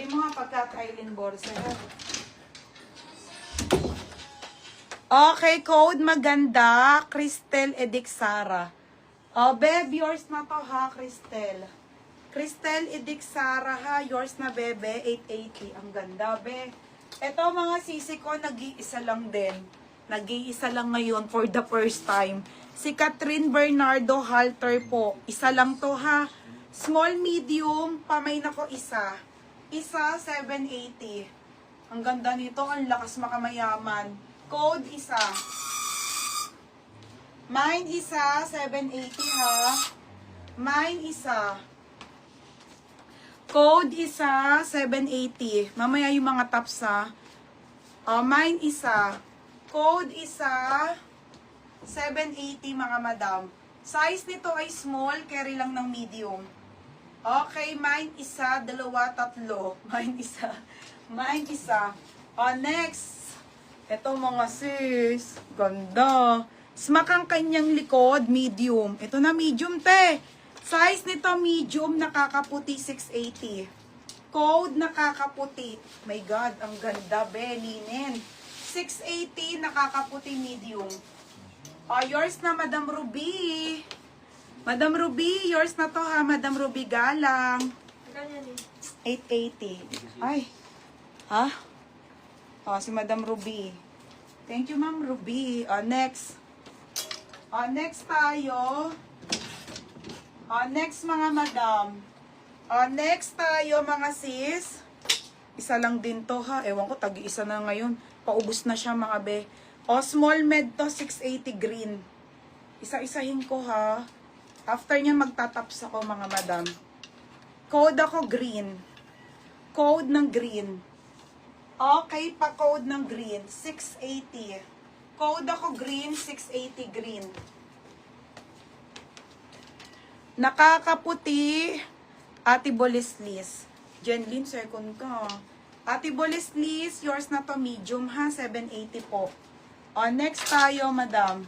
mo nga pagka-Thailand borsa. Okay, code maganda. Cristel Edixara. Oh, beb, yours na to ha, Cristel. Cristel Edixara ha, yours na bebe, 880. Ang ganda, be. Ito mga sisi ko, nag-iisa lang din. Nag-iisa lang ngayon for the first time. Si Catherine Bernardo Halter po. Isa lang to ha. Small, medium, pamay na ko isa. Isa, 780. Ang ganda nito, ang lakas makamayaman. Code isa. Mine isa, 780 ha. Mine isa. Code isa, 780. Mamaya yung mga tops ha. Mine isa. Code isa, 780 mga madam. Size nito ay small, carry lang ng medium. Okay, mine isa, dalawa, tatlo. Mine isa. Mine isa. Next. Ito mga sis. Ganda. Smack ang kanyang likod, medium. Ito na medium, te. Size nito medium, nakakaputi, 680. Code, nakakaputi. My God, ang ganda, be, linen. 680, nakakaputi, medium. Yours na, Madam Ruby. Madam Ruby, yours na to ha, Madam Ruby Galang. 880. Ay. Ha? Si Madam Ruby. Thank you, Ma'am Ruby. Next. Next tayo. Next mga madam. Next tayo mga sis. Isa lang din to ha. Ewan ko, tagi-isa na ngayon. Paubos na siya mga be. Small med to, 680 green. Isa-isahin ko ha. After nyan magtataps ako mga madam. Code ako green. Code ng green. Okay, pa-code ng green. 680. Code ako green, 680 green. Nakakaputi. Ate Bolislis. Jenlyn, second ka. Ate Bolislis, yours na to medium ha, 780 po. Next tayo, madam.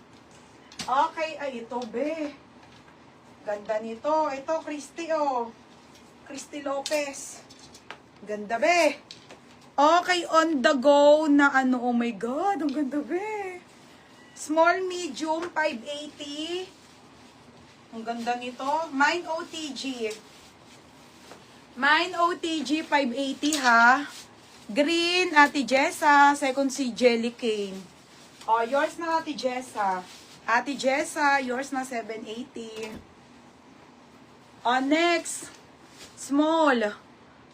Okay, ay ito be. Ganda nito. Ito, Christy Christy Lopez. Ganda be. Okay, on the go na ano, oh my God, ang ganda be. Small, medium, 580. Ang ganda nito. Mine OTG. Mine OTG, 580 ha. Green, Ate Jessa. Second si Jelly Cane. Yours na Ate Jessa. Ate Jessa, yours na 780. Next. Small.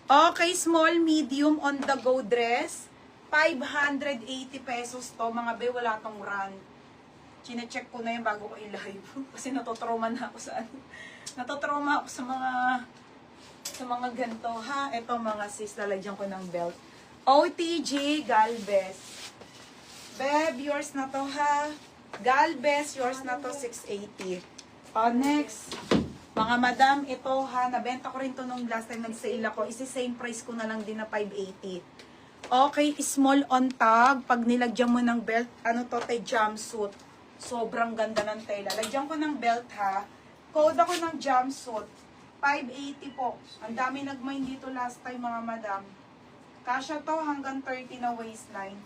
Okay, small, medium, on the go dress. 580 pesos to. Mga be, wala tong run. Chine-check ko na yun bago ko i-live. Kasi natotrauma na ako sa ano. Natotrauma ako sa mga ganito ha. Ito mga sis, lalagyan ko ng belt. OTG Galvez. Beb, yours na to ha. Galvez, yours na to 680. Next. Mga madam, ito ha, nabenta ko rin to nung last time nag-sale ako. Isi-same price ko na lang din na 580. Okay, small on tag. Pag nilagyan mo ng belt, ano to, tay jumpsuit. Sobrang ganda ng tela. Lagyan ko ng belt ha. Code ako ng jumpsuit. 580 po. Ang dami nag-mine dito last time mga madam. Kasya to hanggang 30 na waistline.